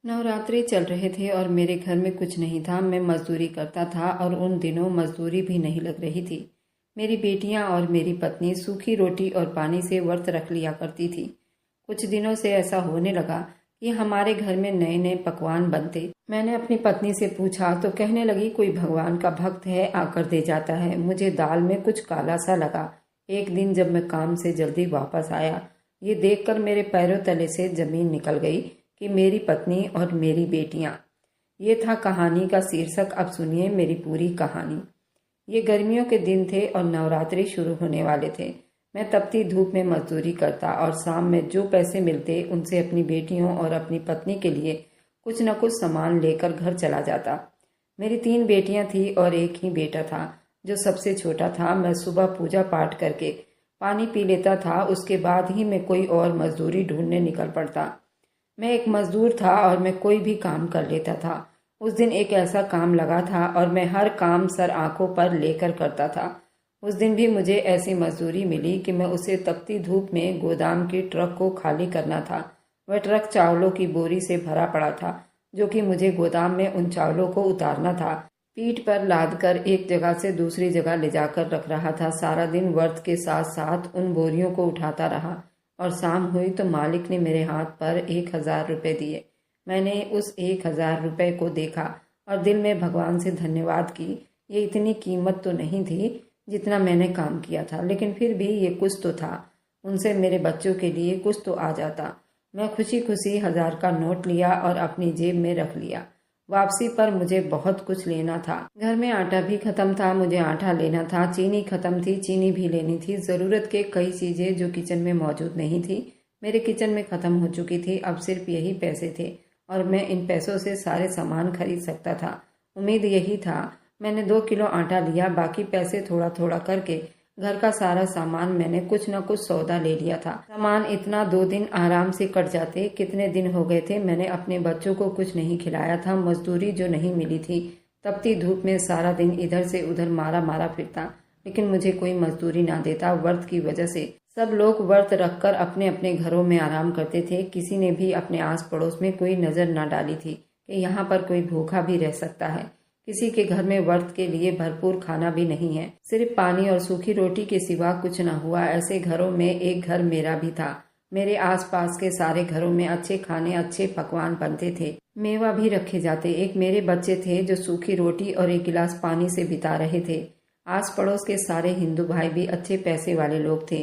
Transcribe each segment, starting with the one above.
नवरात्रि चल रहे थे और मेरे घर में कुछ नहीं था। मैं मजदूरी करता था और उन दिनों मजदूरी भी नहीं लग रही थी। मेरी बेटियां और मेरी पत्नी सूखी रोटी और पानी से व्रत रख लिया करती थी। कुछ दिनों से ऐसा होने लगा कि हमारे घर में नए नए पकवान बनते। मैंने अपनी पत्नी से पूछा तो कहने लगी कोई भगवान का भक्त है आकर दे जाता है। मुझे दाल में कुछ काला सा लगा। एक दिन जब मैं काम से जल्दी वापस आया, ये देखकर मेरे पैरों तले से जमीन निकल गई कि मेरी पत्नी और मेरी बेटियां। ये था कहानी का शीर्षक। अब सुनिए मेरी पूरी कहानी। ये गर्मियों के दिन थे और नवरात्रि शुरू होने वाले थे। मैं तपती धूप में मजदूरी करता और शाम में जो पैसे मिलते उनसे अपनी बेटियों और अपनी पत्नी के लिए कुछ न कुछ सामान लेकर घर चला जाता। मेरी 3 बेटियां थी और एक ही बेटा था जो सबसे छोटा था। मैं सुबह पूजा पाठ करके पानी पी लेता था, उसके बाद ही मैं कोई और मजदूरी ढूंढने निकल पड़ता। मैं एक मजदूर था और मैं कोई भी काम कर लेता था। उस दिन एक ऐसा काम लगा था और मैं हर काम सर आंखों पर लेकर करता था। उस दिन भी मुझे ऐसी मजदूरी मिली कि मैं उसे तपती धूप में गोदाम की ट्रक को खाली करना था। वह ट्रक चावलों की बोरी से भरा पड़ा था जो कि मुझे गोदाम में उन चावलों को उतारना था। पीठ पर लादकर एक जगह से दूसरी जगह ले जाकर रख रहा था। सारा दिन व्रत के साथ साथ उन बोरियों को उठाता रहा और शाम हुई तो मालिक ने मेरे हाथ पर 1000 रुपये दिए। मैंने उस 1000 रुपये को देखा और दिल में भगवान से धन्यवाद की। ये इतनी कीमत तो नहीं थी जितना मैंने काम किया था, लेकिन फिर भी ये कुछ तो था। उनसे मेरे बच्चों के लिए कुछ तो आ जाता। मैं खुशी खुशी 1000 का नोट लिया और अपनी जेब में रख लिया। वापसी पर मुझे बहुत कुछ लेना था। घर में आटा भी खत्म था, मुझे आटा लेना था। चीनी खत्म थी, चीनी भी लेनी थी। जरूरत के कई चीजें जो किचन में मौजूद नहीं थी मेरे किचन में खत्म हो चुकी थी। अब सिर्फ यही पैसे थे और मैं इन पैसों से सारे सामान खरीद सकता था। उम्मीद यही था। मैंने 2 किलो आटा लिया, बाकी पैसे थोड़ा थोड़ा करके घर का सारा सामान मैंने कुछ न कुछ सौदा ले लिया था। सामान इतना 2 दिन आराम से कट जाते। कितने दिन हो गए थे मैंने अपने बच्चों को कुछ नहीं खिलाया था। मजदूरी जो नहीं मिली थी, तपती धूप में सारा दिन इधर से उधर मारा मारा फिरता, लेकिन मुझे कोई मजदूरी ना देता। व्रत की वजह से सब लोग व्रत रखकर अपने अपने घरों में आराम करते थे। किसी ने भी अपने आस पड़ोस में कोई नजर न डाली थी कि यहाँ पर कोई भूखा भी रह सकता है। किसी के घर में व्रत के लिए भरपूर खाना भी नहीं है, सिर्फ पानी और सूखी रोटी के सिवा कुछ न हुआ। ऐसे घरों में एक घर मेरा भी था। मेरे आसपास के सारे घरों में अच्छे खाने, अच्छे पकवान बनते थे, मेवा भी रखे जाते। एक मेरे बच्चे थे जो सूखी रोटी और एक गिलास पानी से बिता रहे थे। आस पड़ोस के सारे हिंदू भाई भी अच्छे पैसे वाले लोग थे,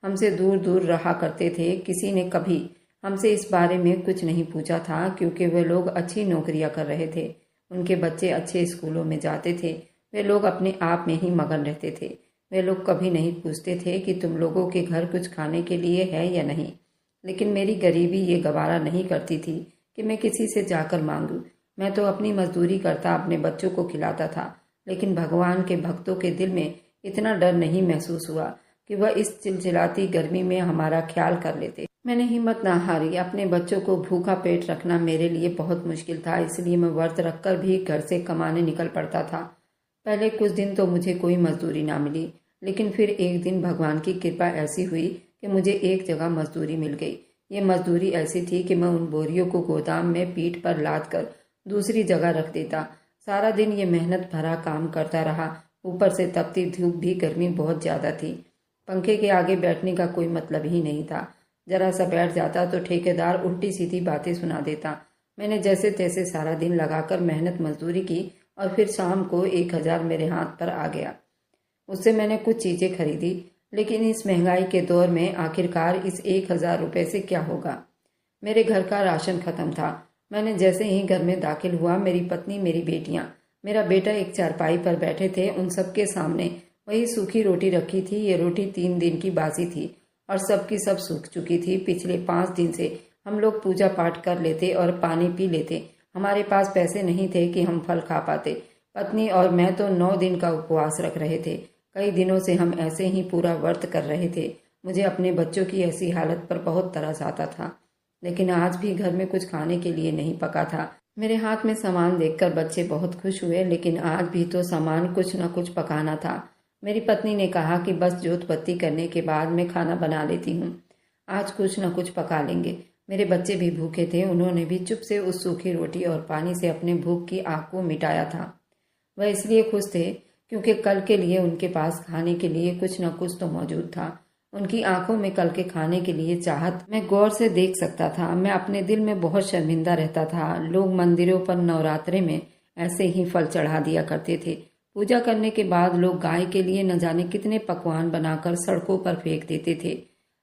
हमसे दूर दूर रहा करते थे। किसी ने कभी हमसे इस बारे में कुछ नहीं पूछा था क्योंकि वे लोग अच्छी नौकरियां कर रहे थे, उनके बच्चे अच्छे स्कूलों में जाते थे। वे लोग अपने आप में ही मगन रहते थे। वे लोग कभी नहीं पूछते थे कि तुम लोगों के घर कुछ खाने के लिए है या नहीं। लेकिन मेरी गरीबी ये गवारा नहीं करती थी कि मैं किसी से जाकर मांगूं। मैं तो अपनी मजदूरी करता, अपने बच्चों को खिलाता था। लेकिन भगवान के भक्तों के दिल में इतना डर नहीं महसूस हुआ कि वह इस चिलचिलाती गर्मी में हमारा ख्याल कर लेते। मैंने हिम्मत ना हारी। अपने बच्चों को भूखा पेट रखना मेरे लिए बहुत मुश्किल था, इसलिए मैं व्रत रखकर भी घर से कमाने निकल पड़ता था। पहले कुछ दिन तो मुझे कोई मजदूरी ना मिली, लेकिन फिर एक दिन भगवान की कृपा ऐसी हुई कि मुझे एक जगह मजदूरी मिल गई। ये मजदूरी ऐसी थी कि मैं उन बोरियों को गोदाम में पीठ पर लाद कर दूसरी जगह रख देता। सारा दिन ये मेहनत भरा काम करता रहा। ऊपर से तपती धूप भी, गर्मी बहुत ज्यादा थी। पंखे के आगे बैठने का कोई मतलब ही नहीं था। जरा सा बैठ जाता तो ठेकेदार उल्टी सीधी बातें सुना देता। मैंने जैसे तैसे सारा दिन लगाकर मेहनत मजदूरी की और फिर शाम को 1000 मेरे हाथ पर आ गया। उससे मैंने कुछ चीजें खरीदी, लेकिन इस महंगाई के दौर में आखिरकार इस 1000 रुपये से क्या होगा। मेरे घर का राशन खत्म था। मैंने जैसे ही घर में दाखिल हुआ, मेरी पत्नी, मेरी बेटियां, मेरा बेटा एक चारपाई पर बैठे थे। उन सबके सामने वही सूखी रोटी रखी थी। ये रोटी 3 दिन की बासी थी और सबकी सब सूख चुकी थी। पिछले 5 दिन से हम लोग पूजा पाठ कर लेते और पानी पी लेते। हमारे पास पैसे नहीं थे कि हम फल खा पाते। पत्नी और मैं तो 9 दिन का उपवास रख रहे थे। कई दिनों से हम ऐसे ही पूरा व्रत कर रहे थे। मुझे अपने बच्चों की ऐसी हालत पर बहुत तरस आता था, लेकिन आज भी घर में कुछ खाने के लिए नहीं पका था। मेरे हाथ में सामान देखकर बच्चे बहुत खुश हुए, लेकिन आज भी तो सामान कुछ न कुछ पकाना था। मेरी पत्नी ने कहा कि बस जोत बत्ती करने के बाद मैं खाना बना लेती हूँ, आज कुछ न कुछ पका लेंगे। मेरे बच्चे भी भूखे थे, उन्होंने भी चुप से उस सूखी रोटी और पानी से अपने भूख की आग को मिटाया था। वह इसलिए खुश थे क्योंकि कल के लिए उनके पास खाने के लिए कुछ न कुछ तो मौजूद था। उनकी आंखों में कल के खाने के लिए चाहत मैं गौर से देख सकता था। मैं अपने दिल में बहुत शर्मिंदा रहता था। लोग मंदिरों पर नवरात्रे में ऐसे ही फल चढ़ा दिया करते थे। पूजा करने के बाद लोग गाय के लिए न जाने कितने पकवान बनाकर सड़कों पर फेंक देते थे।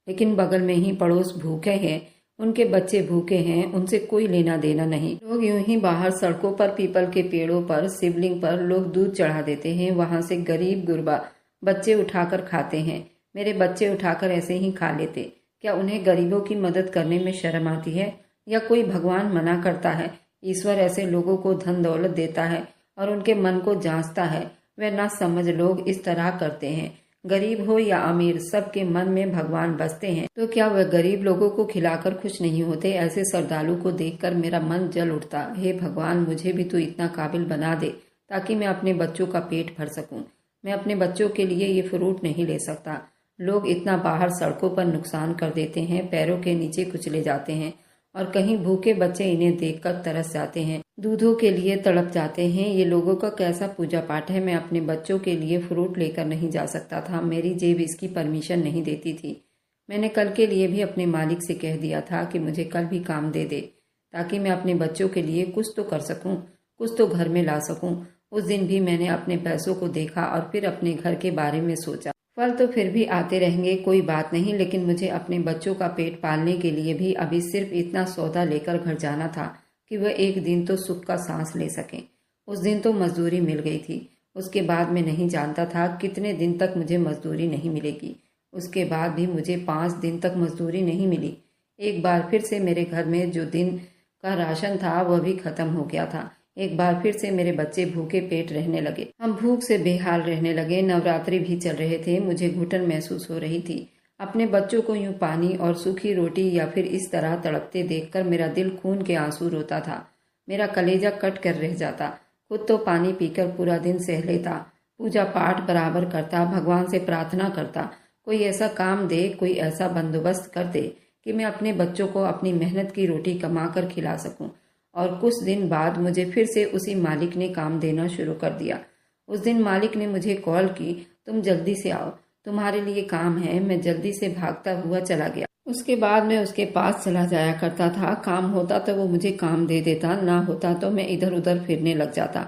लेकिन बगल में ही पड़ोस भूखे हैं, उनके बच्चे भूखे हैं, उनसे कोई लेना देना नहीं। लोग यूं ही बाहर सड़कों पर पीपल के पेड़ों पर, शिवलिंग पर लोग दूध चढ़ा देते हैं, वहां से गरीब गुरबा बच्चे उठाकर खाते हैं। मेरे बच्चे उठाकर ऐसे ही खा लेते। क्या उन्हें गरीबों की मदद करने में शर्म आती है, या कोई भगवान मना करता है? ईश्वर ऐसे लोगों को धन दौलत देता है और उनके मन को जांचता है। वे ना समझ लोग इस तरह करते हैं। गरीब हो या अमीर, सबके मन में भगवान बसते हैं। तो क्या वह गरीब लोगों को खिलाकर खुश नहीं होते? ऐसे श्रद्धालु को देखकर मेरा मन जल उठता। हे भगवान, मुझे भी तो इतना काबिल बना दे ताकि मैं अपने बच्चों का पेट भर सकूं। मैं अपने बच्चों के लिए ये फ्रूट नहीं ले सकता। लोग इतना बाहर सड़कों पर नुकसान कर देते हैं, पैरों के नीचे कुचले जाते हैं, और कहीं भूखे बच्चे इन्हें देखकर तरस जाते हैं, दूधों के लिए तड़प जाते हैं। ये लोगों का कैसा पूजा पाठ है? मैं अपने बच्चों के लिए फ्रूट लेकर नहीं जा सकता था। मेरी जेब इसकी परमिशन नहीं देती थी। मैंने कल के लिए भी अपने मालिक से कह दिया था कि मुझे कल भी काम दे दे, ताकि मैं अपने बच्चों के लिए कुछ तो कर सकूं, कुछ तो घर में ला सकूं। उस दिन भी मैंने अपने पैसों को देखा और फिर अपने घर के बारे में सोचा। फल तो फिर भी आते रहेंगे, कोई बात नहीं, लेकिन मुझे अपने बच्चों का पेट पालने के लिए भी अभी सिर्फ इतना सौदा लेकर घर जाना था कि वह एक दिन तो सुख का सांस ले सकें। उस दिन तो मजदूरी मिल गई थी। उसके बाद मैं नहीं जानता था कितने दिन तक मुझे मजदूरी नहीं मिलेगी। उसके बाद भी मुझे 5 दिन तक मजदूरी नहीं मिली। एक बार फिर से मेरे घर में जो दिन का राशन था वह भी खत्म हो गया था। एक बार फिर से मेरे बच्चे भूखे पेट रहने लगे। हम भूख से बेहाल रहने लगे। नवरात्रि भी चल रहे थे। मुझे घुटन महसूस हो रही थी। अपने बच्चों को यूं पानी और सूखी रोटी या फिर इस तरह तड़पते देखकर मेरा दिल खून के आंसू रोता था। मेरा कलेजा कट कर रह जाता। खुद तो पानी पीकर पूरा दिन सह लेता, पूजा पाठ बराबर करता, भगवान से प्रार्थना करता, कोई ऐसा काम दे, कोई ऐसा बंदोबस्त कर दे कि मैं अपने बच्चों को अपनी मेहनत की रोटी कमा कर खिला सकूं। और कुछ दिन बाद मुझे फिर से उसी मालिक ने काम देना शुरू कर दिया। उस दिन मालिक ने मुझे कॉल की, तुम जल्दी से आओ, तुम्हारे लिए काम है। मैं जल्दी से भागता हुआ चला गया। उसके बाद मैं उसके पास चला जाया करता था। काम होता तो वो मुझे काम दे देता, ना होता तो मैं इधर उधर फिरने लग जाता,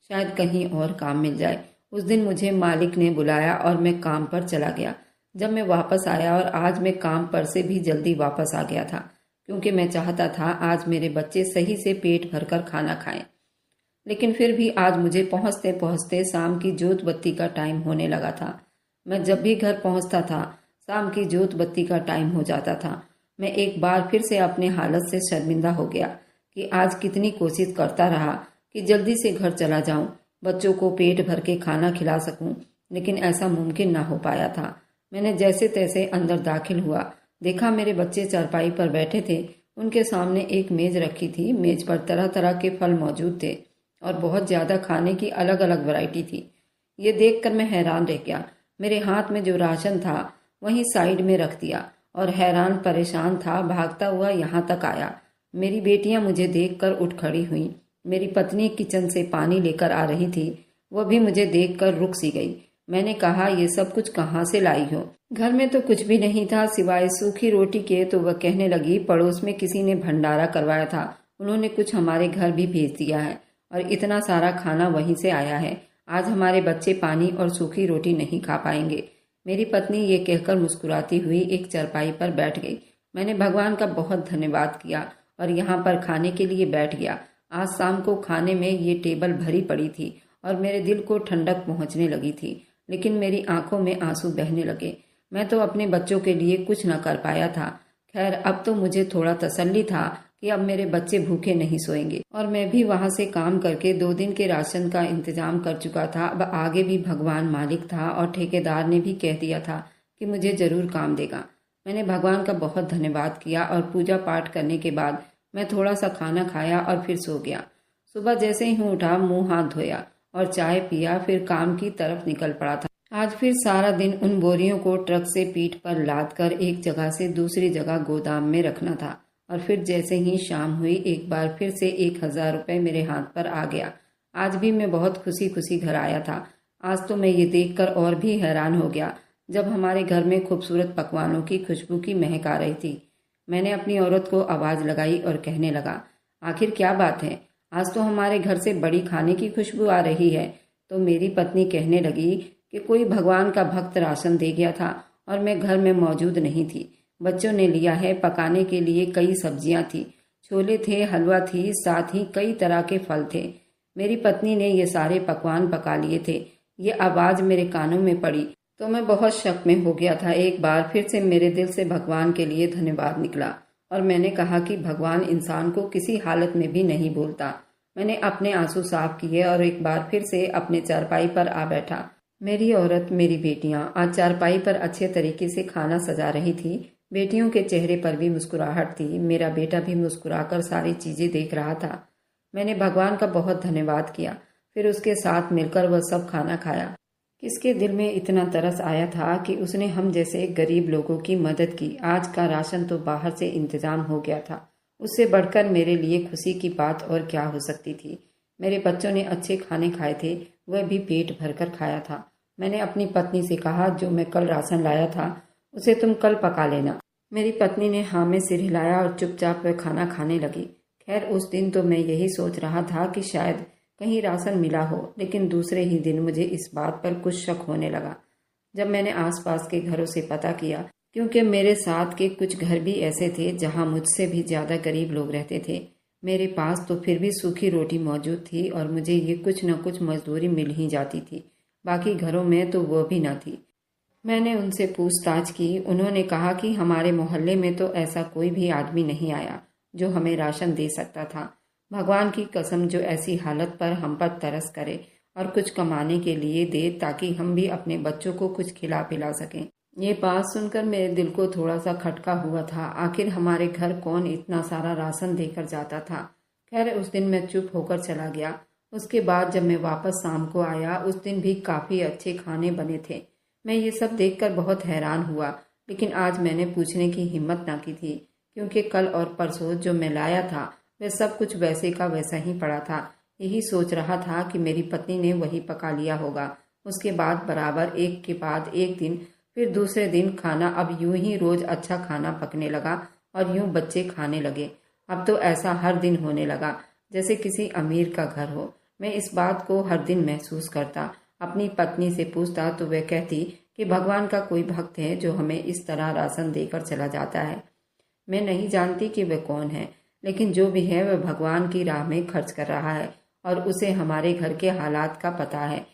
शायद कहीं और काम मिल जाए। उस दिन मुझे मालिक ने बुलाया और मैं काम पर चला गया। जब मैं वापस आया, और आज मैं काम पर से भी जल्दी वापस आ गया था, क्योंकि मैं चाहता था आज मेरे बच्चे सही से पेट भरकर खाना खाएं। लेकिन फिर भी आज मुझे पहुंचते पहुंचते शाम की जोत बत्ती का टाइम होने लगा था। मैं जब भी घर पहुंचता था, शाम की जोत बत्ती का टाइम हो जाता था। मैं एक बार फिर से अपने हालत से शर्मिंदा हो गया कि आज कितनी कोशिश करता रहा कि जल्दी से घर चला जाऊं, बच्चों को पेट भर के खाना खिला सकूं, लेकिन ऐसा मुमकिन ना हो पाया था। मैंने जैसे तैसे अंदर दाखिल हुआ, देखा मेरे बच्चे चारपाई पर बैठे थे। उनके सामने एक मेज रखी थी। मेज पर तरह तरह के फल मौजूद थे और बहुत ज्यादा खाने की अलग अलग वैरायटी थी। ये देखकर मैं हैरान रह गया। मेरे हाथ में जो राशन था वहीं साइड में रख दिया और हैरान परेशान था, भागता हुआ यहाँ तक आया। मेरी बेटियां मुझे देखकर उठ खड़ी हुई। मेरी पत्नी किचन से पानी लेकर आ रही थी, वह भी मुझे देखकर रुक सी गई। मैंने कहा, ये सब कुछ कहाँ से लाई हो? घर में तो कुछ भी नहीं था सिवाय सूखी रोटी के। तो वह कहने लगी, पड़ोस में किसी ने भंडारा करवाया था, उन्होंने कुछ हमारे घर भी भेज दिया है और इतना सारा खाना वहीं से आया है। आज हमारे बच्चे पानी और सूखी रोटी नहीं खा पाएंगे। मेरी पत्नी ये कहकर मुस्कुराती हुई एक चारपाई पर बैठ गई। मैंने भगवान का बहुत धन्यवाद किया और यहाँ पर खाने के लिए बैठ गया। आज शाम को खाने में ये टेबल भरी पड़ी थी और मेरे दिल को ठंडक पहुँचने लगी थी, लेकिन मेरी आंखों में आंसू बहने लगे। मैं तो अपने बच्चों के लिए कुछ न कर पाया था। खैर, अब तो मुझे थोड़ा तसल्ली था कि अब मेरे बच्चे भूखे नहीं सोएंगे, और मैं भी वहां से काम करके 2 दिन के राशन का इंतजाम कर चुका था। अब आगे भी भगवान मालिक था और ठेकेदार ने भी कह दिया था कि मुझे जरूर काम देगा। मैंने भगवान का बहुत धन्यवाद किया और पूजा पाठ करने के बाद मैं थोड़ा सा खाना खाया और फिर सो गया। सुबह जैसे ही उठा, मुंह हाथ धोया और चाय पिया, फिर काम की तरफ निकल पड़ा था। आज फिर सारा दिन उन बोरियों को ट्रक से पीठ पर लाद कर एक जगह से दूसरी जगह गोदाम में रखना था। और फिर जैसे ही शाम हुई एक बार फिर से 1,000 रुपये मेरे हाथ पर आ गया। आज भी मैं बहुत खुशी खुशी घर आया था। आज तो मैं ये देखकर और भी हैरान हो गया जब हमारे घर में खूबसूरत पकवानों की खुशबू की महक आ रही थी। मैंने अपनी औरत को आवाज़ लगाई और कहने लगा, आखिर क्या बात है, आज तो हमारे घर से बड़ी खाने की खुशबू आ रही है। तो मेरी पत्नी कहने लगी कि कोई भगवान का भक्त राशन दे गया था और मैं घर में मौजूद नहीं थी। बच्चों ने लिया है, पकाने के लिए कई सब्जियां थी, छोले थे, हलवा थी, साथ ही कई तरह के फल थे। मेरी पत्नी ने ये सारे पकवान पका लिए थे। ये आवाज़ मेरे कानों में पड़ी तो मैं बहुत शक में हो गया था। एक बार फिर से मेरे दिल से भगवान के लिए धन्यवाद निकला और मैंने कहा कि भगवान इंसान को किसी हालत में भी नहीं भूलता। मैंने अपने आंसू साफ किए और एक बार फिर से अपने चारपाई पर आ बैठा। मेरी औरत, मेरी बेटियां आज चारपाई पर अच्छे तरीके से खाना सजा रही थी। बेटियों के चेहरे पर भी मुस्कुराहट थी। मेरा बेटा भी मुस्कुराकर सारी चीजें देख रहा था। मैंने भगवान का बहुत धन्यवाद किया। फिर उसके साथ मिलकर वह सब खाना खाया। किसके दिल में इतना तरस आया था कि उसने हम जैसे गरीब लोगों की मदद की। आज का राशन तो बाहर से इंतजाम हो गया था। उससे बढ़कर मेरे लिए खुशी की बात और क्या हो सकती थी। मेरे बच्चों ने अच्छे खाने खाए थे, वह भी पेट भरकर खाया था। मैंने अपनी पत्नी से कहा, जो मैं कल राशन लाया था उसे तुम कल पका लेना। मेरी पत्नी ने हाँ में सिर हिलाया और चुपचाप वह खाना खाने लगी। खैर, उस दिन तो मैं यही सोच रहा था कि शायद कहीं राशन मिला हो, लेकिन दूसरे ही दिन मुझे इस बात पर कुछ शक होने लगा जब मैंने आसपास के घरों से पता किया, क्योंकि मेरे साथ के कुछ घर भी ऐसे थे जहां मुझसे भी ज़्यादा गरीब लोग रहते थे। मेरे पास तो फिर भी सूखी रोटी मौजूद थी और मुझे ये कुछ न कुछ मजदूरी मिल ही जाती थी। बाकी घरों में तो वो भी न थी। मैंने उनसे पूछताछ की। उन्होंने कहा कि हमारे मोहल्ले में तो ऐसा कोई भी आदमी नहीं आया जो हमें राशन दे सकता था। भगवान की कसम, जो ऐसी हालत पर हम पर तरस करे और कुछ कमाने के लिए दे ताकि हम भी अपने बच्चों को कुछ खिला पिला सकें। ये बात सुनकर मेरे दिल को थोड़ा सा खटका हुआ था। आखिर हमारे घर कौन इतना सारा राशन देकर जाता था। खैर, उस दिन मैं चुप होकर चला गया। उसके बाद जब मैं वापस शाम को आया, उस दिन भी काफ़ी अच्छे खाने बने थे। मैं ये सब देखकर बहुत हैरान हुआ, लेकिन आज मैंने पूछने की हिम्मत ना की थी, क्योंकि कल और परसों जो मैं लाया था वह सब कुछ वैसे का वैसा ही पड़ा था। यही सोच रहा था कि मेरी पत्नी ने वही पका लिया होगा। उसके बाद बराबर एक के बाद एक दिन, फिर दूसरे दिन खाना अब यूं ही रोज अच्छा खाना पकने लगा और यूं बच्चे खाने लगे। अब तो ऐसा हर दिन होने लगा जैसे किसी अमीर का घर हो। मैं इस बात को हर दिन महसूस करता। अपनी पत्नी से पूछता तो वह कहती कि भगवान का कोई भक्त है जो हमें इस तरह राशन देकर चला जाता है। मैं नहीं जानती कि वह कौन है, लेकिन जो भी है वह भगवान की राह में खर्च कर रहा है और उसे हमारे घर के हालात का पता है।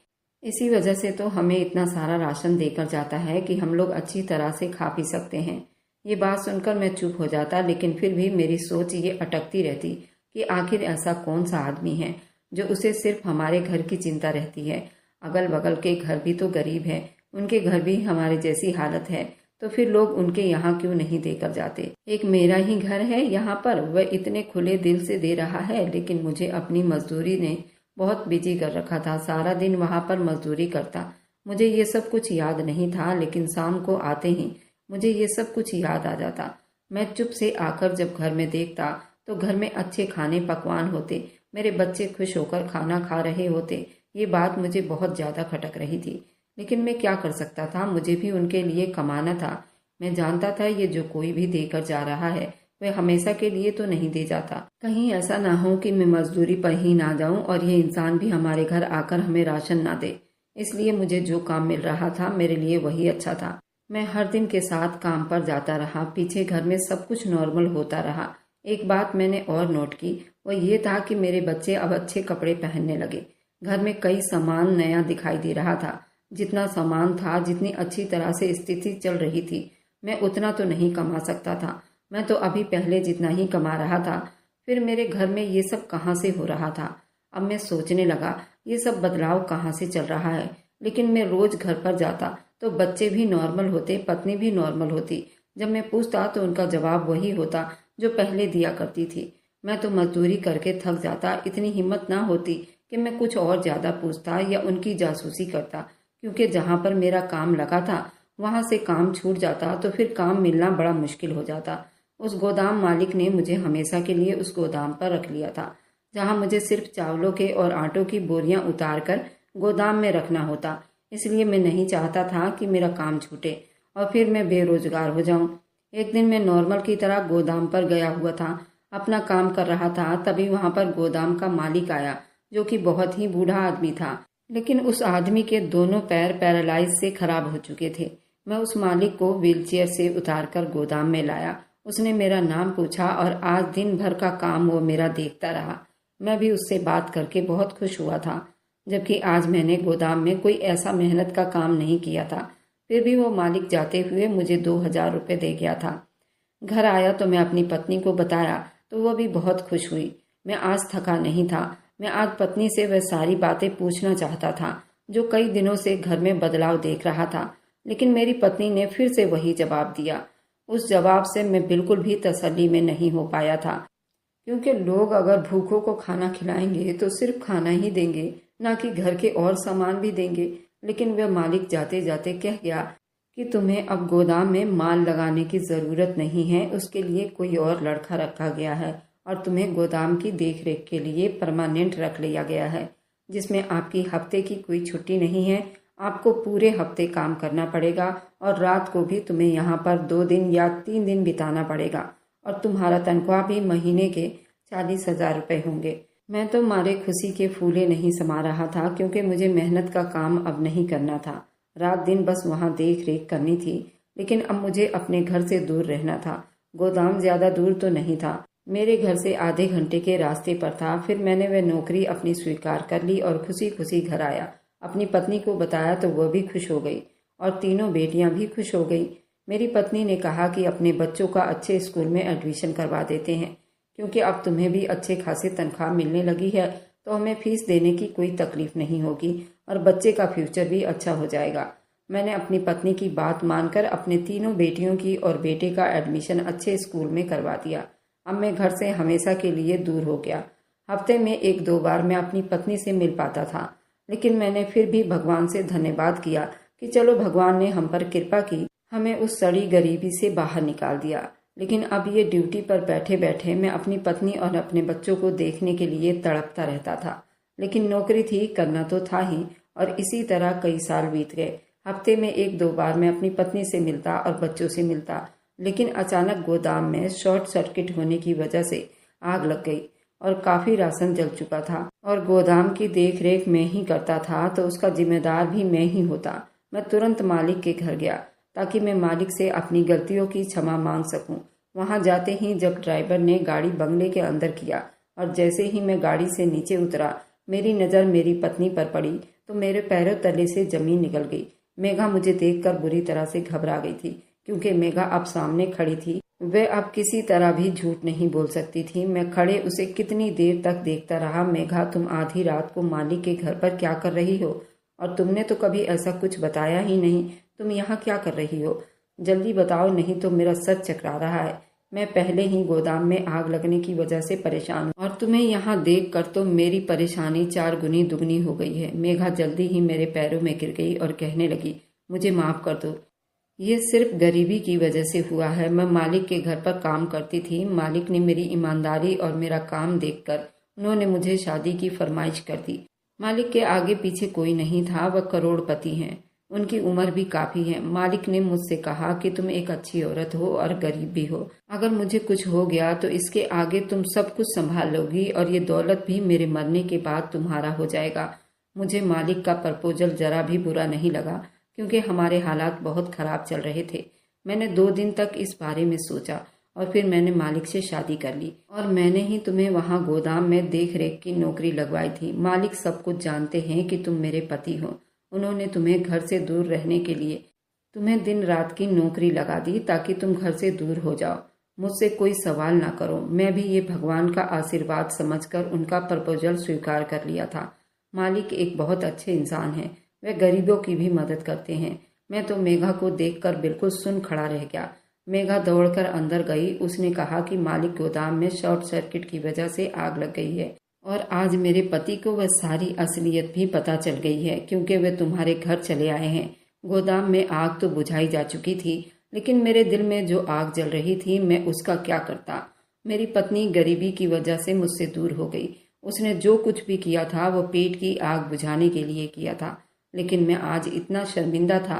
इसी वजह से तो हमें इतना सारा राशन देकर जाता है कि हम लोग अच्छी तरह से खा पी सकते हैं। ये बात सुनकर मैं चुप हो जाता, लेकिन फिर भी मेरी सोच ये अटकती रहती कि आखिर ऐसा कौन सा आदमी है जो उसे सिर्फ हमारे घर की चिंता रहती है। अगल बगल के घर भी तो गरीब हैं, उनके घर भी हमारे जैसी हालत है, तो फिर लोग उनके यहाँ क्यों नहीं देकर जाते। एक मेरा ही घर है यहाँ पर, वह इतने खुले दिल से दे रहा है, लेकिन मुझे अपनी मजदूरी ने बहुत बिजी कर रखा था। सारा दिन वहाँ पर मजदूरी करता। मुझे ये सब कुछ याद नहीं था, लेकिन शाम को आते ही मुझे ये सब कुछ याद आ जाता। मैं चुप से आकर जब घर में देखता तो घर में अच्छे खाने पकवान होते, मेरे बच्चे खुश होकर खाना खा रहे होते। ये बात मुझे बहुत ज़्यादा खटक रही थी, लेकिन मैं क्या कर सकता था। मुझे भी उनके लिए कमाना था। मैं जानता था ये जो कोई भी देकर जा रहा है वह हमेशा के लिए तो नहीं दे जाता। कहीं ऐसा ना हो कि मैं मजदूरी पर ही ना जाऊं और ये इंसान भी हमारे घर आकर हमें राशन ना दे। इसलिए मुझे जो काम मिल रहा था मेरे लिए वही अच्छा था। मैं हर दिन के साथ काम पर जाता रहा। पीछे घर में सब कुछ नॉर्मल होता रहा। एक बात मैंने और नोट की, वह ये था कि मेरे बच्चे अब अच्छे कपड़े पहनने लगे। घर में कई सामान नया दिखाई दे रहा था। जितना सामान था, जितनी अच्छी तरह से स्थिति चल रही थी, मैं उतना तो नहीं कमा सकता था। मैं तो अभी पहले जितना ही कमा रहा था। फिर मेरे घर में ये सब कहाँ से हो रहा था। अब मैं सोचने लगा, ये सब बदलाव कहाँ से चल रहा है। लेकिन मैं रोज घर पर जाता तो बच्चे भी नॉर्मल होते, पत्नी भी नॉर्मल होती। जब मैं पूछता तो उनका जवाब वही होता जो पहले दिया करती थी। मैं तो मजदूरी करके थक जाता। इतनी हिम्मत ना होती कि मैं कुछ और ज्यादा पूछता या उनकी जासूसी करता, क्योंकि जहाँ पर मेरा काम लगा था वहां से काम छूट जाता तो फिर काम मिलना बड़ा मुश्किल हो जाता। उस गोदाम मालिक ने मुझे हमेशा के लिए उस गोदाम पर रख लिया था, जहां मुझे सिर्फ चावलों के और आटों की बोरियां उतार कर गोदाम में रखना होता। इसलिए मैं नहीं चाहता था कि मेरा काम छूटे और फिर मैं बेरोजगार हो जाऊं। एक दिन मैं नॉर्मल की तरह गोदाम पर गया हुआ था, अपना काम कर रहा था। तभी वहां पर गोदाम का मालिक आया, जो कि बहुत ही बूढ़ा आदमी था, लेकिन उस आदमी के दोनों पैर पैरालाइज से खराब हो चुके थे। मैं उस मालिक को व्हीलचेयर से उतारकर गोदाम में लाया। उसने मेरा नाम पूछा और आज दिन भर का काम वो मेरा देखता रहा। मैं भी उससे बात करके बहुत खुश हुआ था, जबकि आज मैंने गोदाम में कोई ऐसा मेहनत का काम नहीं किया था। फिर भी वो मालिक जाते हुए मुझे 2,000 रुपये दे गया था। घर आया तो मैं अपनी पत्नी को बताया तो वो भी बहुत खुश हुई। मैं आज थका नहीं था। मैं आज पत्नी से वह सारी बातें पूछना चाहता था जो कई दिनों से घर में बदलाव देख रहा था, लेकिन मेरी पत्नी ने फिर से वही जवाब दिया। उस जवाब से मैं बिल्कुल भी तसल्ली में नहीं हो पाया था, क्योंकि लोग अगर भूखों को खाना खिलाएंगे तो सिर्फ खाना ही देंगे, ना कि घर के और सामान भी देंगे। लेकिन वह मालिक जाते जाते कह गया कि तुम्हें अब गोदाम में माल लगाने की ज़रूरत नहीं है, उसके लिए कोई और लड़का रखा गया है और तुम्हें गोदाम की देखरेख के लिए परमानेंट रख लिया गया है, जिसमें आपकी हफ्ते की कोई छुट्टी नहीं है। आपको पूरे हफ्ते काम करना पड़ेगा और रात को भी तुम्हें यहाँ पर 2 दिन या 3 दिन बिताना पड़ेगा और तुम्हारा तनख्वाह भी महीने के 40,000 रुपये होंगे। मैं तो मारे खुशी के फूले नहीं समा रहा था, क्योंकि मुझे मेहनत का काम अब नहीं करना था। रात दिन बस वहाँ देख रेख करनी थी, लेकिन अब मुझे अपने घर से दूर रहना था। गोदाम ज्यादा दूर तो नहीं था, मेरे घर से आधे घंटे के रास्ते पर था। फिर मैंने वह नौकरी अपनी स्वीकार कर ली और खुशी खुशी घर आया। अपनी पत्नी को बताया तो वह भी खुश हो गई और तीनों बेटियां भी खुश हो गई। मेरी पत्नी ने कहा कि अपने बच्चों का अच्छे स्कूल में एडमिशन करवा देते हैं, क्योंकि अब तुम्हें भी अच्छे खासे तनख्वाह मिलने लगी है तो हमें फीस देने की कोई तकलीफ नहीं होगी और बच्चे का फ्यूचर भी अच्छा हो जाएगा। मैंने अपनी पत्नी की बात मानकर अपने तीनों बेटियों की और बेटे का एडमिशन अच्छे स्कूल में करवा दिया। अब मैं घर से हमेशा के लिए दूर हो गया। हफ्ते में 1-2 बार मैं अपनी पत्नी से मिल पाता था, लेकिन मैंने फिर भी भगवान से धन्यवाद किया कि चलो भगवान ने हम पर कृपा की, हमें उस सड़ी गरीबी से बाहर निकाल दिया। लेकिन अब ये ड्यूटी पर बैठे बैठे मैं अपनी पत्नी और अपने बच्चों को देखने के लिए तड़पता रहता था। लेकिन नौकरी थी, करना तो था ही, और इसी तरह कई साल बीत गए। हफ्ते में 1-2 बार मैं अपनी पत्नी से मिलता और बच्चों से मिलता, लेकिन अचानक गोदाम में शॉर्ट सर्किट होने की वजह से आग लग गई और काफी राशन जल चुका था और गोदाम की देखरेख मैं ही करता था, तो उसका जिम्मेदार भी मैं ही होता। मैं तुरंत मालिक के घर गया ताकि मैं मालिक से अपनी गलतियों की क्षमा मांग सकूं। वहां जाते ही जब ड्राइवर ने गाड़ी बंगले के अंदर किया और जैसे ही मैं गाड़ी से नीचे उतरा, मेरी नज़र मेरी पत्नी पर पड़ी तो मेरे पैरों तले से जमीन निकल गई। मेघा मुझे देखकर बुरी तरह से घबरा गई थी, क्योंकि मेघा अब सामने खड़ी थी। वह अब किसी तरह भी झूठ नहीं बोल सकती थी। मैं खड़े उसे कितनी देर तक देखता रहा। मेघा, तुम आधी रात को मालिक के घर पर क्या कर रही हो? और तुमने तो कभी ऐसा कुछ बताया ही नहीं। तुम यहाँ क्या कर रही हो? जल्दी बताओ, नहीं तो मेरा सर चकरा रहा है। मैं पहले ही गोदाम में आग लगने की वजह से परेशान हूँ और तुम्हें यहाँ देख कर तो मेरी परेशानी 4 गुनी दुगनी हो गई है। मेघा जल्दी ही मेरे पैरों में गिर गई और कहने लगी, मुझे माफ कर दो, ये सिर्फ गरीबी की वजह से हुआ है। मैं मालिक के घर पर काम करती थी। मालिक ने मेरी ईमानदारी और मेरा काम देखकर उन्होंने मुझे शादी की फरमाइश कर दी। मालिक के आगे पीछे कोई नहीं था, वह करोड़पति हैं, उनकी उम्र भी काफी है। मालिक ने मुझसे कहा कि तुम एक अच्छी औरत हो और गरीब भी हो, अगर मुझे कुछ हो गया तो इसके आगे तुम सब कुछ संभाल लोगी और ये दौलत भी मेरे मरने के बाद तुम्हारा हो जाएगा। मुझे मालिक का प्रपोजल जरा भी बुरा नहीं लगा, क्योंकि हमारे हालात बहुत खराब चल रहे थे। मैंने 2 दिन तक इस बारे में सोचा और फिर मैंने मालिक से शादी कर ली और मैंने ही तुम्हें वहाँ गोदाम में देख रेख की नौकरी लगवाई थी। मालिक सब कुछ जानते हैं कि तुम मेरे पति हो। उन्होंने तुम्हें घर से दूर रहने के लिए तुम्हें दिन रात की नौकरी लगा दी ताकि तुम घर से दूर हो जाओ। मुझसे कोई सवाल ना करो। मैं भी ये भगवान का आशीर्वाद समझकर उनका प्रपोजल स्वीकार कर लिया था। मालिक एक बहुत अच्छे इंसान हैं, वे गरीबों की भी मदद करते हैं। मैं तो मेघा को देखकर बिल्कुल सुन खड़ा रह गया। मेघा दौड़कर अंदर गई। उसने कहा कि मालिक गोदाम में शॉर्ट सर्किट की वजह से आग लग गई है और आज मेरे पति को वह सारी असलियत भी पता चल गई है, क्योंकि वे तुम्हारे घर चले आए हैं। गोदाम में आग तो बुझाई जा चुकी थी, लेकिन मेरे दिल में जो आग जल रही थी मैं उसका क्या करता। मेरी पत्नी गरीबी की वजह से मुझसे दूर हो गई। उसने जो कुछ भी किया था वो पेट की आग बुझाने के लिए किया था। लेकिन मैं आज इतना शर्मिंदा था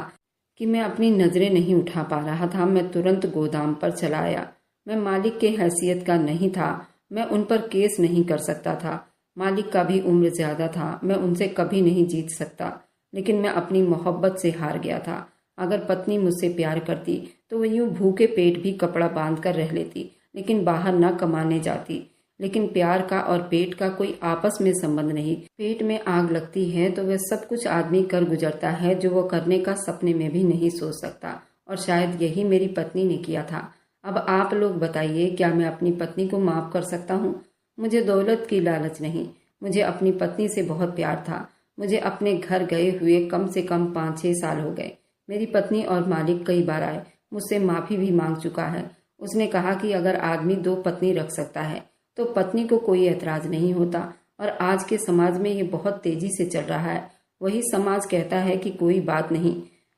कि मैं अपनी नजरें नहीं उठा पा रहा था। मैं तुरंत गोदाम पर चला आया। मैं मालिक के हैसियत का नहीं था। मैं उन पर केस नहीं कर सकता था। मालिक का भी उम्र ज्यादा था। मैं उनसे कभी नहीं जीत सकता। लेकिन मैं अपनी मोहब्बत से हार गया था। अगर पत्नी मुझसे प्यार करती तो वह यूं भूखे पेट भी कपड़ा बांध कर रह लेती, लेकिन बाहर न कमाने जाती। लेकिन प्यार का और पेट का कोई आपस में संबंध नहीं। पेट में आग लगती है तो वह सब कुछ आदमी कर गुजरता है जो वो करने का सपने में भी नहीं सोच सकता, और शायद यही मेरी पत्नी ने किया था। अब आप लोग बताइए, क्या मैं अपनी पत्नी को माफ कर सकता हूँ? मुझे दौलत की लालच नहीं, मुझे अपनी पत्नी से बहुत प्यार था। मुझे अपने घर गए हुए कम से कम 5-6 साल हो गए। मेरी पत्नी और मालिक कई बार आए, मुझसे माफी भी मांग चुका है। उसने कहा कि अगर आदमी 2 पत्नी रख सकता है तो पत्नी को कोई ऐतराज नहीं होता, और आज के समाज में ये बहुत तेजी से चल रहा है। वही समाज कहता है कि कोई बात नहीं,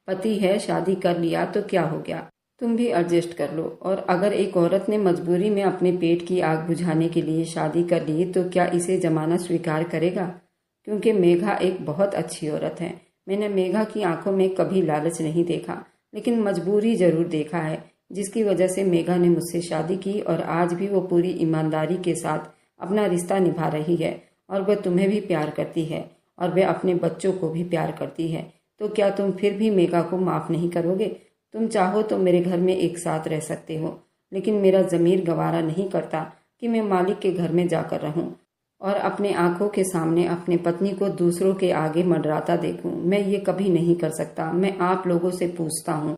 पति है, शादी कर लिया तो क्या हो गया, तुम भी एडजस्ट कर लो। और अगर एक औरत ने मजबूरी में अपने पेट की आग बुझाने के लिए शादी कर ली तो क्या इसे जमाना स्वीकार करेगा? क्योंकि मेघा एक बहुत अच्छी औरत है। मैंने मेघा की आंखों में कभी लालच नहीं देखा, लेकिन मजबूरी जरूर देखा है, जिसकी वजह से मेघा ने मुझसे शादी की और आज भी वो पूरी ईमानदारी के साथ अपना रिश्ता निभा रही है। और वह तुम्हें भी प्यार करती है और वह अपने बच्चों को भी प्यार करती है। तो क्या तुम फिर भी मेघा को माफ नहीं करोगे? तुम चाहो तो मेरे घर में एक साथ रह सकते हो, लेकिन मेरा ज़मीर गवारा नहीं करता कि मैं मालिक के घर में जाकर रहूं और अपने आंखों के सामने अपने पत्नी को दूसरों के आगे मंडराता देखूं। मैं ये कभी नहीं कर सकता। मैं आप लोगों से पूछता हूँ,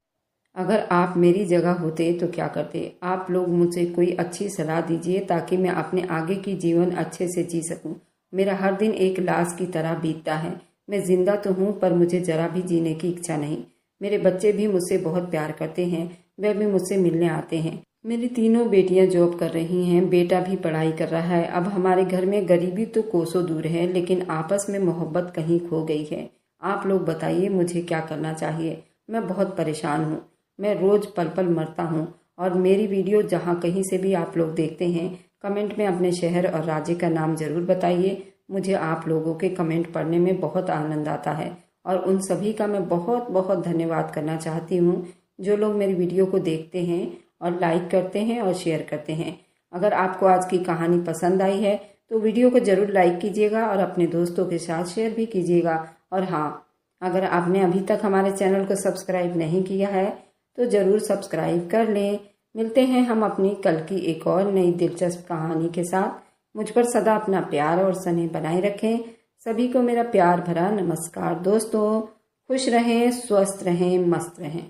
अगर आप मेरी जगह होते तो क्या करते? आप लोग मुझे कोई अच्छी सलाह दीजिए ताकि मैं अपने आगे की जीवन अच्छे से जी सकूं। मेरा हर दिन एक लाश की तरह बीतता है। मैं जिंदा तो हूँ पर मुझे जरा भी जीने की इच्छा नहीं। मेरे बच्चे भी मुझसे बहुत प्यार करते हैं, वह भी मुझसे मिलने आते हैं। मेरी तीनों बेटियां जॉब कर रही हैं, बेटा भी पढ़ाई कर रहा है। अब हमारे घर में गरीबी तो कोसों दूर है, लेकिन आपस में मोहब्बत कहीं खो गई है। आप लोग बताइए मुझे क्या करना चाहिए? मैं बहुत परेशान हूँ। मैं रोज पल पल मरता हूँ। और मेरी वीडियो जहाँ कहीं से भी आप लोग देखते हैं, कमेंट में अपने शहर और राज्य का नाम जरूर बताइए। मुझे आप लोगों के कमेंट पढ़ने में बहुत आनंद आता है, और उन सभी का मैं बहुत बहुत धन्यवाद करना चाहती हूँ जो लोग मेरी वीडियो को देखते हैं और लाइक करते हैं और शेयर करते हैं। अगर आपको आज की कहानी पसंद आई है तो वीडियो को जरूर लाइक कीजिएगा और अपने दोस्तों के साथ शेयर भी कीजिएगा। और हाँ, अगर आपने अभी तक हमारे चैनल को सब्सक्राइब नहीं किया है तो ज़रूर सब्सक्राइब कर लें। मिलते हैं हम अपनी कल की एक और नई दिलचस्प कहानी के साथ। मुझ पर सदा अपना प्यार और स्नेह बनाए रखें। सभी को मेरा प्यार भरा नमस्कार। दोस्तों, खुश रहें, स्वस्थ रहें, मस्त रहें।